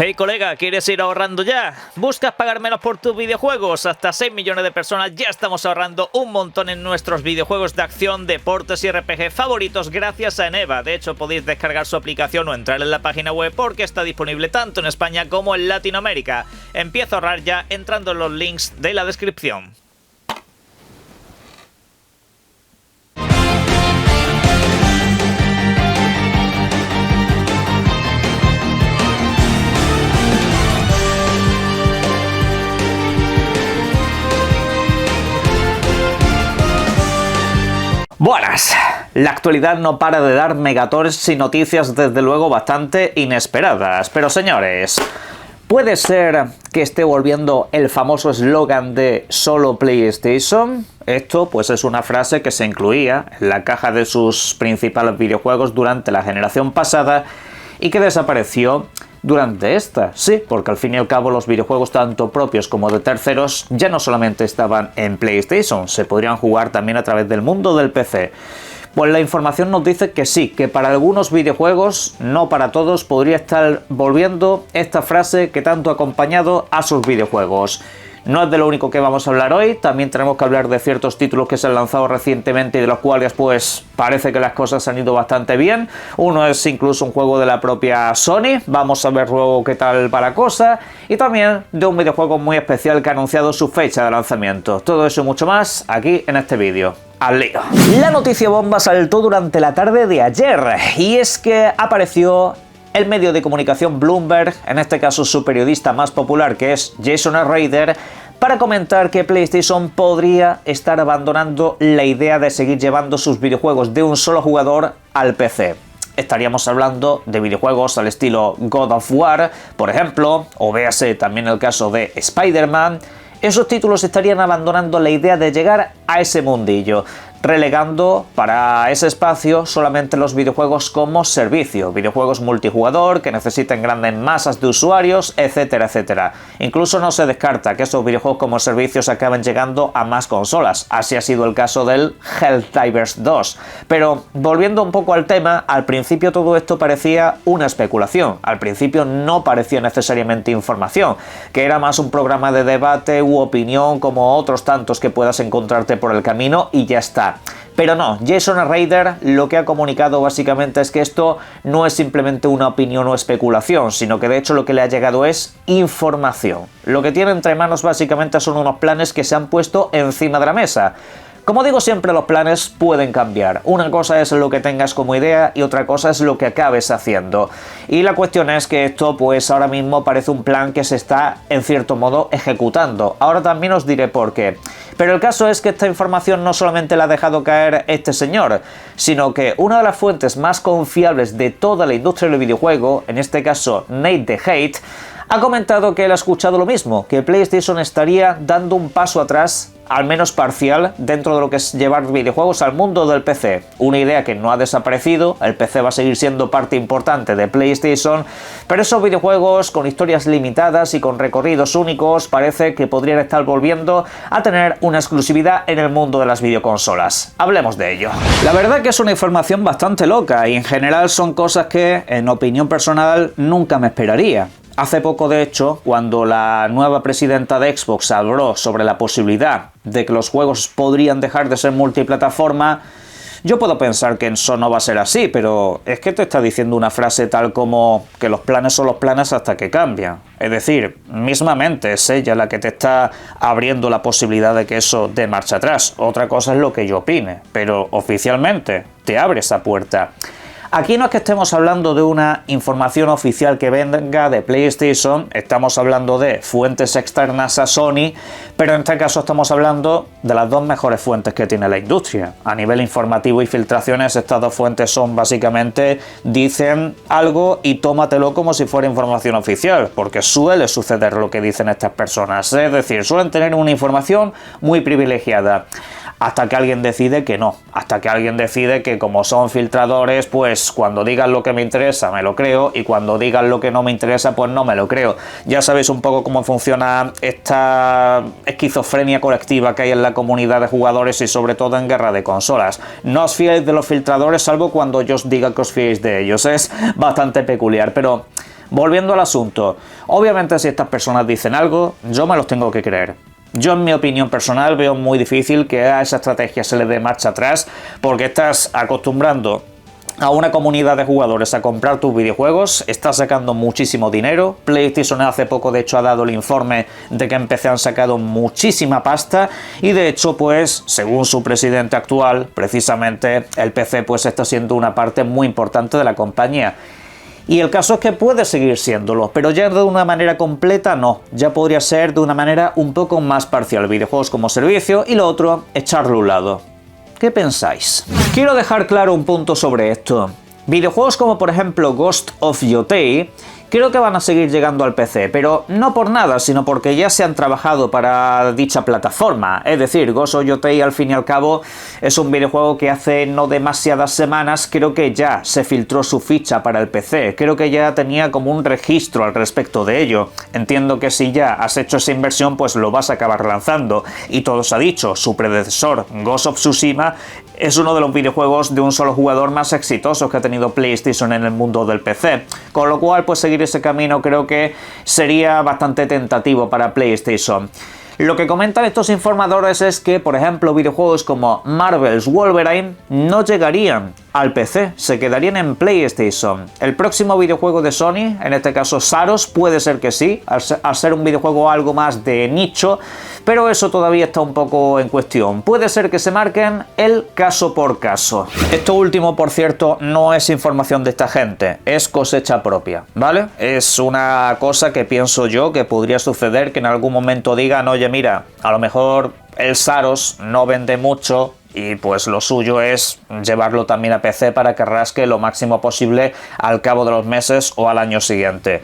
Hey colega, ¿quieres ir ahorrando ya? ¿Buscas pagar menos por tus videojuegos? Hasta 6 millones de personas ya estamos ahorrando un montón en nuestros videojuegos de acción, deportes y RPG favoritos gracias a Eneva. De hecho, podéis descargar su aplicación o entrar en la página web porque está disponible tanto en España como en Latinoamérica. Empieza a ahorrar ya entrando en los links de la descripción. Buenas, la actualidad no para de dar megatores y noticias desde luego bastante inesperadas, pero señores, ¿puede ser que esté volviendo el famoso eslogan de solo PlayStation? Esto pues es una frase que se incluía en la caja de sus principales videojuegos durante la generación pasada y que desapareció durante esta, sí, porque al fin y al cabo los videojuegos tanto propios como de terceros ya no solamente estaban en PlayStation, se podrían jugar también a través del mundo del PC. Pues la información nos dice que sí, que para algunos videojuegos, no para todos, podría estar volviendo esta frase que tanto ha acompañado a sus videojuegos. No es de lo único que vamos a hablar hoy, también tenemos que hablar de ciertos títulos que se han lanzado recientemente y de los cuales pues parece que las cosas han ido bastante bien. Uno es incluso un juego de la propia Sony, vamos a ver luego qué tal va la cosa. Y también de un videojuego muy especial que ha anunciado su fecha de lanzamiento. Todo eso y mucho más aquí en este vídeo. ¡Al lío! La noticia bomba saltó durante la tarde de ayer y es que apareció el medio de comunicación Bloomberg, en este caso su periodista más popular que es Jason Schreier, para comentar que PlayStation podría estar abandonando la idea de seguir llevando sus videojuegos de un solo jugador al PC. Estaríamos hablando de videojuegos al estilo God of War, por ejemplo, o véase también el caso de Spider-Man. Esos títulos estarían abandonando la idea de llegar a ese mundillo, relegando para ese espacio solamente los videojuegos como servicio, videojuegos multijugador que necesiten grandes masas de usuarios, etcétera, etcétera. Incluso no se descarta que esos videojuegos como servicios acaben llegando a más consolas, así ha sido el caso del Helldivers 2. Pero volviendo un poco al tema, al principio todo esto parecía una especulación, al principio no parecía necesariamente información, que era más un programa de debate u opinión como otros tantos que puedas encontrarte por el camino y ya está. Pero no, Jason Schreier lo que ha comunicado básicamente es que esto no es simplemente una opinión o especulación, sino que de hecho lo que le ha llegado es información. Lo que tiene entre manos básicamente son unos planes que se han puesto encima de la mesa. Como digo siempre, los planes pueden cambiar. Una cosa es lo que tengas como idea y otra cosa es lo que acabes haciendo. Y la cuestión es que esto pues ahora mismo parece un plan que se está en cierto modo ejecutando. Ahora también os diré por qué. Pero el caso es que esta información no solamente la ha dejado caer este señor, sino que una de las fuentes más confiables de toda la industria del videojuego, en este caso Nate the Hate, ha comentado que él ha escuchado lo mismo, que PlayStation estaría dando un paso atrás, al menos parcial, dentro de lo que es llevar videojuegos al mundo del PC. Una idea que no ha desaparecido, el PC va a seguir siendo parte importante de PlayStation, pero esos videojuegos con historias limitadas y con recorridos únicos parece que podrían estar volviendo a tener una exclusividad en el mundo de las videoconsolas. Hablemos de ello. La verdad que es una información bastante loca y en general son cosas que, en opinión personal, nunca me esperaría. Hace poco, de hecho, cuando la nueva presidenta de Xbox habló sobre la posibilidad de que los juegos podrían dejar de ser multiplataforma, yo puedo pensar que eso no va a ser así, pero es que te está diciendo una frase tal como que los planes son los planes hasta que cambian. Es decir, mismamente es ella la que te está abriendo la posibilidad de que eso dé marcha atrás. Otra cosa es lo que yo opine, pero oficialmente te abre esa puerta. Aquí no es que estemos hablando de una información oficial que venga de PlayStation, estamos hablando de fuentes externas a Sony, pero en este caso estamos hablando de las dos mejores fuentes que tiene la industria. A nivel informativo y filtraciones, estas dos fuentes son básicamente, dicen algo y tómatelo como si fuera información oficial, porque suele suceder lo que dicen estas personas, es decir, suelen tener una información muy privilegiada. Hasta que alguien decide que no, hasta que alguien decide que como son filtradores, pues cuando digan lo que me interesa me lo creo y cuando digan lo que no me interesa pues no me lo creo. Ya sabéis un poco cómo funciona esta esquizofrenia colectiva que hay en la comunidad de jugadores y sobre todo en guerra de consolas. No os fiéis de los filtradores salvo cuando yo os diga que os fiéis de ellos, es bastante peculiar, pero volviendo al asunto, obviamente si estas personas dicen algo, yo me los tengo que creer. Yo, en mi opinión personal, veo muy difícil que a esa estrategia se le dé marcha atrás, porque estás acostumbrando a una comunidad de jugadores a comprar tus videojuegos, estás sacando muchísimo dinero. PlayStation hace poco, de hecho, ha dado el informe de que en PC han sacado muchísima pasta y, de hecho, pues, según su presidente actual, precisamente el PC pues está siendo una parte muy importante de la compañía. Y el caso es que puede seguir siéndolo, pero ya de una manera completa no, ya podría ser de una manera un poco más parcial, videojuegos como servicio, y lo otro, echarlo a un lado. ¿Qué pensáis? Quiero dejar claro un punto sobre esto. Videojuegos como por ejemplo Ghost of Yotei creo que van a seguir llegando al PC, pero no por nada, sino porque ya se han trabajado para dicha plataforma. Es decir, Ghost of Yotei al fin y al cabo es un videojuego que hace no demasiadas semanas creo que ya se filtró su ficha para el PC. Creo que ya tenía como un registro al respecto de ello. Entiendo que si ya has hecho esa inversión, pues lo vas a acabar lanzando. Y todo se ha dicho, su predecesor, Ghost of Tsushima, es uno de los videojuegos de un solo jugador más exitosos que ha tenido PlayStation en el mundo del PC. Con lo cual, pues seguir ese camino creo que sería bastante tentativo para PlayStation. Lo que comentan estos informadores es que, por ejemplo, videojuegos como Marvel's Wolverine no llegarían al PC, se quedarían en PlayStation. El próximo videojuego de Sony, en este caso Saros, puede ser que sí, al ser un videojuego algo más de nicho, pero eso todavía está un poco en cuestión. Puede ser que se marquen el caso por caso. Esto último, por cierto, no es información de esta gente, es cosecha propia, ¿vale? Es una cosa que pienso yo que podría suceder, que en algún momento digan, oye, mira, a lo mejor el Saros no vende mucho y pues lo suyo es llevarlo también a PC para que rasque lo máximo posible al cabo de los meses o al año siguiente.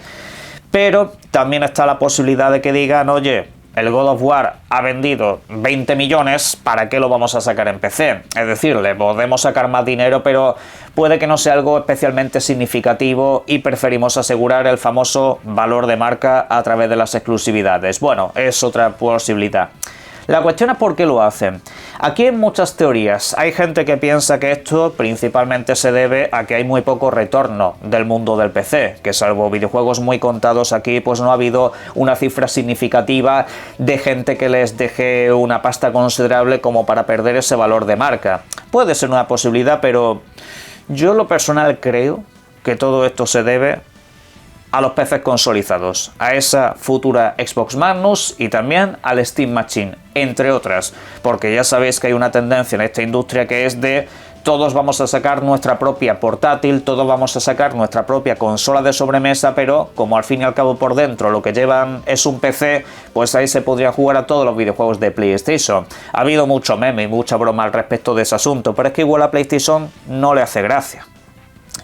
Pero también está la posibilidad de que digan, oye, el God of War ha vendido 20 millones, ¿para qué lo vamos a sacar en PC? Es decir, le podemos sacar más dinero, pero puede que no sea algo especialmente significativo y preferimos asegurar el famoso valor de marca a través de las exclusividades. Bueno, es otra posibilidad. La cuestión es por qué lo hacen. Aquí hay muchas teorías. Hay gente que piensa que esto principalmente se debe a que hay muy poco retorno del mundo del PC, que salvo videojuegos muy contados aquí, pues no ha habido una cifra significativa de gente que les deje una pasta considerable como para perder ese valor de marca. Puede ser una posibilidad, pero yo en lo personal creo que todo esto se debe a los PCs consolidados, a esa futura Xbox Magnus y también al Steam Machine, entre otras, porque ya sabéis que hay una tendencia en esta industria que es de todos vamos a sacar nuestra propia portátil, todos vamos a sacar nuestra propia consola de sobremesa, pero como al fin y al cabo por dentro lo que llevan es un PC, pues ahí se podría jugar a todos los videojuegos de PlayStation. Ha habido mucho meme y mucha broma al respecto de ese asunto, pero es que igual a PlayStation no le hace gracia.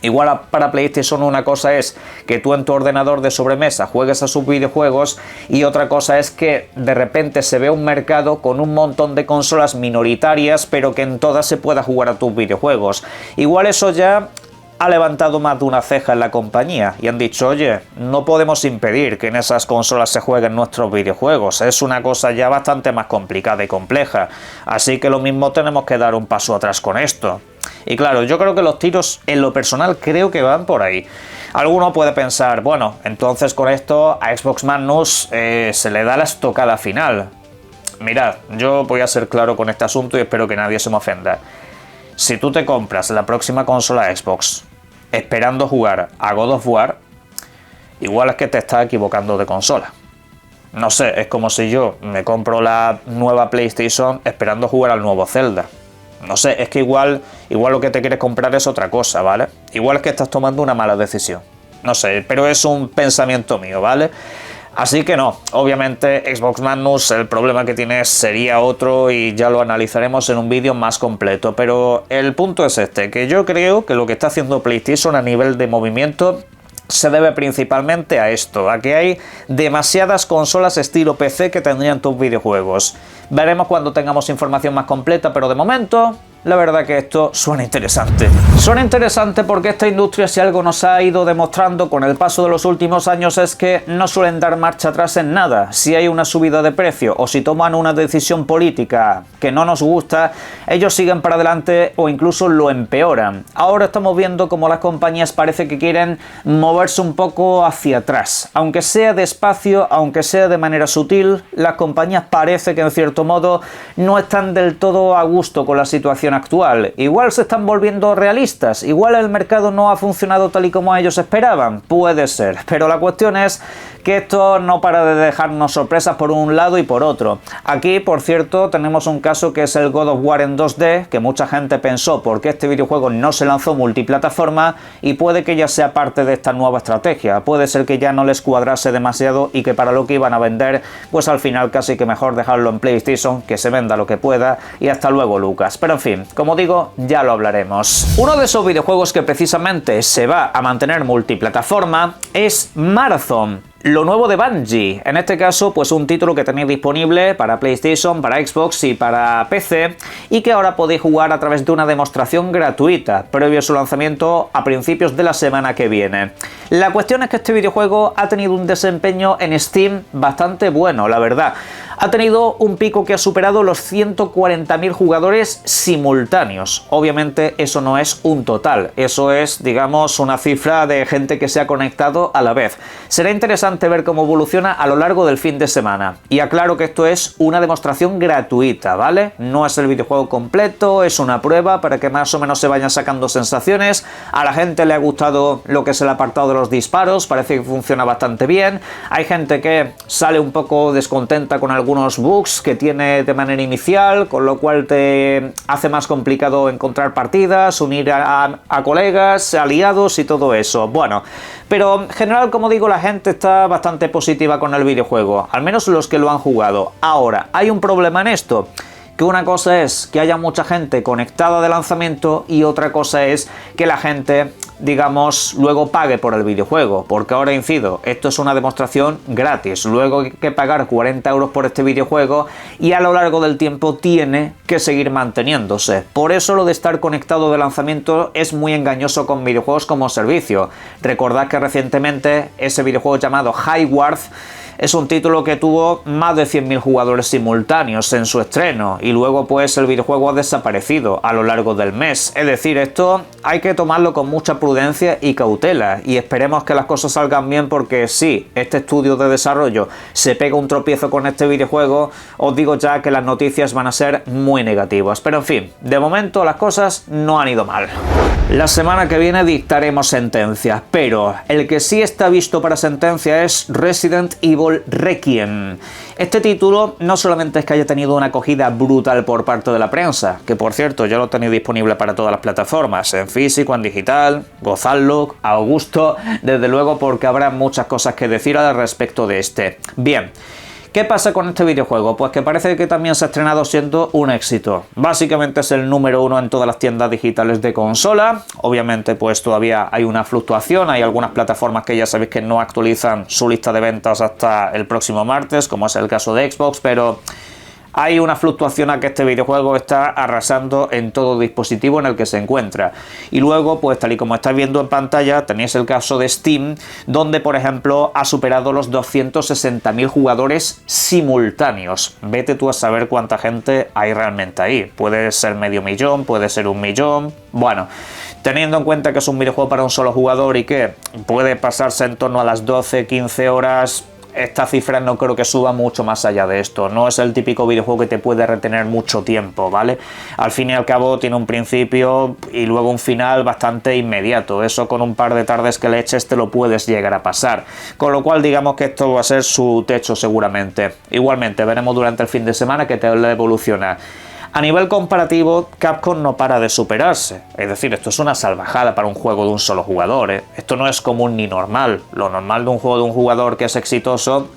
Igual para PlayStation una cosa es que tú en tu ordenador de sobremesa juegues a sus videojuegos y otra cosa es que de repente se ve un mercado con un montón de consolas minoritarias pero que en todas se pueda jugar a tus videojuegos. Igual eso ya ha levantado más de una ceja en la compañía y han dicho, oye, no podemos impedir que en esas consolas se jueguen nuestros videojuegos, es una cosa ya bastante más complicada y compleja, así que lo mismo tenemos que dar un paso atrás con esto. Y claro, yo creo que los tiros en lo personal creo que van por ahí. Alguno puede pensar, bueno, entonces con esto a Xbox Magnus se le da la estocada final. Mirad, yo voy a ser claro con este asunto y espero que nadie se me ofenda. Si tú te compras la próxima consola Xbox esperando jugar a God of War, igual es que te estás equivocando de consola. No sé, es como si yo me compro la nueva PlayStation esperando jugar al nuevo Zelda. No sé, es que igual lo que te quieres comprar es otra cosa, ¿vale? Igual es que estás tomando una mala decisión. No sé, pero es un pensamiento mío, ¿vale? Así que no, obviamente Xbox Magnus el problema que tiene sería otro y ya lo analizaremos en un vídeo más completo, pero el punto es este, que yo creo que lo que está haciendo PlayStation a nivel de movimiento se debe principalmente a esto, a que hay demasiadas consolas estilo PC que tendrían tus videojuegos. Veremos cuando tengamos información más completa, pero de momento la verdad que esto suena interesante. Suena interesante porque esta industria, si algo nos ha ido demostrando con el paso de los últimos años, es que no suelen dar marcha atrás en nada. Si hay una subida de precio o si toman una decisión política que no nos gusta, ellos siguen para adelante o incluso lo empeoran. Ahora estamos viendo como las compañías parece que quieren moverse un poco hacia atrás. Aunque sea despacio, aunque sea de manera sutil, las compañías parece que en cierto modo no están del todo a gusto con la situación actual. Igual se están volviendo realistas, igual el mercado no ha funcionado tal y como ellos esperaban, puede ser, pero la cuestión es que esto no para de dejarnos sorpresas por un lado y por otro. Aquí, por cierto, tenemos un caso que es el God of War en 2D, que mucha gente pensó porque este videojuego no se lanzó multiplataforma y puede que ya sea parte de esta nueva estrategia. Puede ser que ya no les cuadrase demasiado y que para lo que iban a vender, pues al final casi que mejor dejarlo en PlayStation, que se venda lo que pueda y hasta luego, Lucas. Pero en fin, como digo, ya lo hablaremos. Uno de esos videojuegos que precisamente se va a mantener multiplataforma es Marathon, lo nuevo de Bungie. En este caso, pues un título que tenéis disponible para PlayStation, para Xbox y para PC, y que ahora podéis jugar a través de una demostración gratuita, previo a su lanzamiento a principios de la semana que viene. La cuestión es que este videojuego ha tenido un desempeño en Steam bastante bueno, la verdad. Ha tenido un pico que ha superado los 140.000 jugadores simultáneos. Obviamente eso no es un total, eso es, digamos, una cifra de gente que se ha conectado a la vez. Será interesante ver cómo evoluciona a lo largo del fin de semana. Y aclaro que esto es una demostración gratuita, ¿vale? No es el videojuego completo, es una prueba para que más o menos se vayan sacando sensaciones. A la gente le ha gustado lo que es el apartado de los disparos, parece que funciona bastante bien. Hay gente que sale un poco descontenta con algunos bugs que tiene de manera inicial, con lo cual te hace más complicado encontrar partidas, unir a colegas, aliados y todo eso. Bueno, pero en general, como digo, la gente está bastante positiva con el videojuego, al menos los que lo han jugado. Ahora, hay un problema en esto, que una cosa es que haya mucha gente conectada de lanzamiento y otra cosa es que la gente, digamos, luego pague por el videojuego, porque ahora incido, esto es una demostración gratis, luego hay que pagar 40 euros por este videojuego y a lo largo del tiempo tiene que seguir manteniéndose. Por eso lo de estar conectado de lanzamiento es muy engañoso con videojuegos como servicio. Recordad que recientemente ese videojuego llamado Highward es un título que tuvo más de 100.000 jugadores simultáneos en su estreno y luego pues el videojuego ha desaparecido a lo largo del mes. Es decir, esto hay que tomarlo con mucha prudencia y cautela y esperemos que las cosas salgan bien, porque si este estudio de desarrollo se pega un tropiezo con este videojuego, os digo ya que las noticias van a ser muy negativas. Pero en fin, de momento las cosas no han ido mal. La semana que viene dictaremos sentencias, pero el que sí está visto para sentencia es Resident Evil Requiem. Este título no solamente es que haya tenido una acogida brutal por parte de la prensa, que por cierto ya lo tenéis disponible para todas las plataformas, en físico, en digital, gozadlo a gusto, desde luego, porque habrá muchas cosas que decir al respecto de este. Bien. ¿Qué pasa con este videojuego? Pues que parece que también se ha estrenado siendo un éxito. Básicamente es el número 1 en todas las tiendas digitales de consola. Obviamente pues todavía hay una fluctuación, hay algunas plataformas que ya sabéis que no actualizan su lista de ventas hasta el próximo martes, como es el caso de Xbox, pero hay una fluctuación a que este videojuego está arrasando en todo dispositivo en el que se encuentra. Y luego, pues tal y como estáis viendo en pantalla, tenéis el caso de Steam, donde por ejemplo ha superado los 260.000 jugadores simultáneos. Vete tú a saber cuánta gente hay realmente ahí. Puede ser medio millón, puede ser 1 millón. Bueno, teniendo en cuenta que es un videojuego para un solo jugador y que puede pasarse en torno a las 12-15 horas, esta cifra no creo que suba mucho más allá de esto. No es el típico videojuego que te puede retener mucho tiempo, ¿vale? Al fin y al cabo tiene un principio y luego un final bastante inmediato. Eso con un par de tardes que le eches te lo puedes llegar a pasar. Con lo cual digamos que esto va a ser su techo seguramente. Igualmente veremos durante el fin de semana que tal evoluciona. A nivel comparativo, Capcom no para de superarse. Es decir, esto es una salvajada para un juego de un solo jugador, ¿eh? Esto no es común ni normal. Lo normal de un juego de un jugador que es exitoso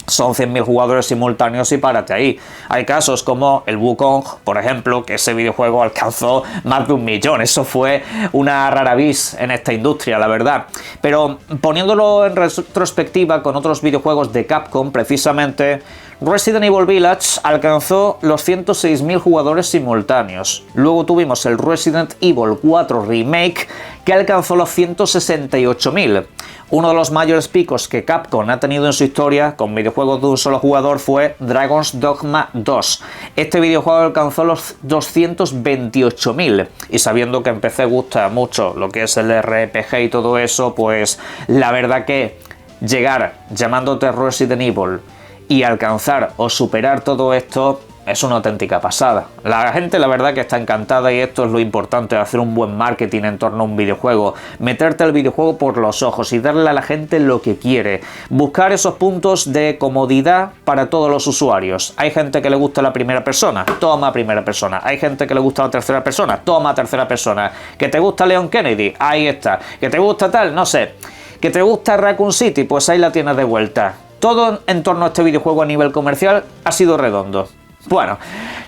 son 100.000 jugadores simultáneos y párate ahí. Hay casos como el Wukong, por ejemplo, que ese videojuego alcanzó más de 1 millón. Eso fue una rara vis en esta industria, la verdad. Pero poniéndolo en retrospectiva con otros videojuegos de Capcom, precisamente Resident Evil Village alcanzó los 106.000 jugadores simultáneos. Luego tuvimos el Resident Evil 4 Remake, que alcanzó los 168.000. Uno de los mayores picos que Capcom ha tenido en su historia con videojuegos de un solo jugador fue Dragon's Dogma 2. Este videojuego alcanzó los 228.000, y sabiendo que en PC gusta mucho lo que es el RPG y todo eso, pues la verdad que llegar llamándote Resident Evil y alcanzar o superar todo esto es una auténtica pasada. La gente la verdad que está encantada, y esto es lo importante de hacer un buen marketing en torno a un videojuego. Meterte al videojuego por los ojos y darle a la gente lo que quiere. Buscar esos puntos de comodidad para todos los usuarios. Hay gente que le gusta la primera persona, toma primera persona. Hay gente que le gusta la tercera persona, toma tercera persona. ¿Que te gusta Leon Kennedy? Ahí está. ¿Que te gusta tal? No sé. ¿Que te gusta Raccoon City? Pues ahí la tienes de vuelta. Todo en torno a este videojuego a nivel comercial ha sido redondo. Bueno,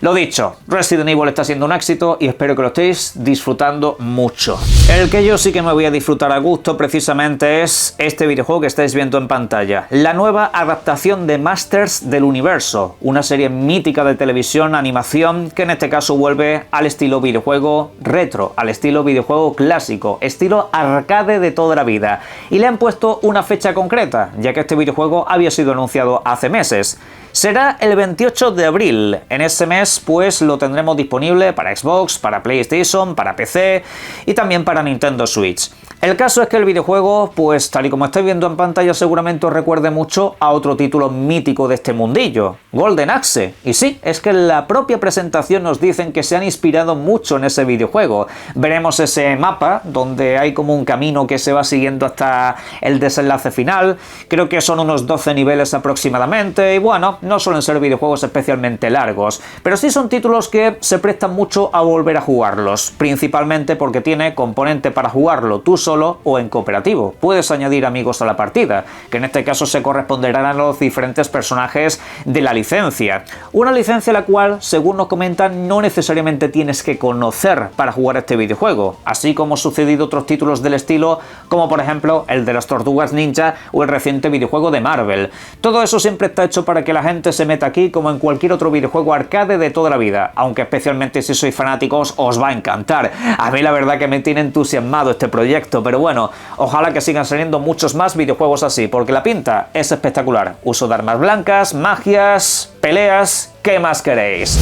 lo dicho, Resident Evil está siendo un éxito y espero que lo estéis disfrutando mucho. El que yo sí que me voy a disfrutar a gusto precisamente es este videojuego que estáis viendo en pantalla. La nueva adaptación de Masters del Universo, una serie mítica de televisión, animación, que en este caso vuelve al estilo videojuego retro, al estilo videojuego clásico, estilo arcade de toda la vida. Y le han puesto una fecha concreta, ya que este videojuego había sido anunciado hace meses. Será el 28 de abril. En ese mes pues lo tendremos disponible para Xbox, para PlayStation, para PC y también para Nintendo Switch. El caso es que el videojuego, pues tal y como estáis viendo en pantalla, seguramente os recuerde mucho a otro título mítico de este mundillo, Golden Axe. Y sí, es que en la propia presentación nos dicen que se han inspirado mucho en ese videojuego. Veremos ese mapa donde hay como un camino que se va siguiendo hasta el desenlace final. Creo que son unos 12 niveles aproximadamente y bueno, no suelen ser videojuegos especialmente largos, pero sí son títulos que se prestan mucho a volver a jugarlos, principalmente porque tiene componente para jugarlo tú solo o en cooperativo. Puedes añadir amigos a la partida, que en este caso se corresponderán a los diferentes personajes de la licencia. Una licencia la cual, según nos comentan, no necesariamente tienes que conocer para jugar este videojuego, así como ha sucedido otros títulos del estilo, como por ejemplo el de las Tortugas Ninja o el reciente videojuego de Marvel. Todo eso siempre está hecho para que la gente se meta aquí como en cualquier otro videojuego arcade de toda la vida, aunque especialmente si sois fanáticos os va a encantar. A mí la verdad que me tiene entusiasmado este proyecto, pero bueno, ojalá que sigan saliendo muchos más videojuegos así, porque la pinta es espectacular. Uso de armas blancas, magias, peleas, ¿qué más queréis?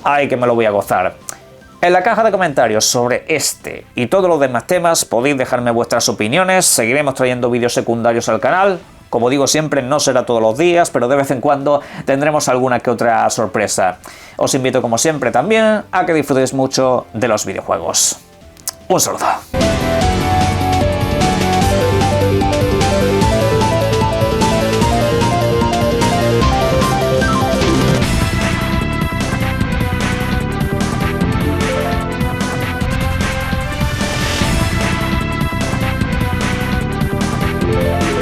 Ay, que me lo voy a gozar. En la caja de comentarios sobre este y todos los demás temas podéis dejarme vuestras opiniones. Seguiremos trayendo vídeos secundarios al canal. Como digo siempre, no será todos los días, pero de vez en cuando tendremos alguna que otra sorpresa. Os invito como siempre también a que disfrutéis mucho de los videojuegos. Un saludo.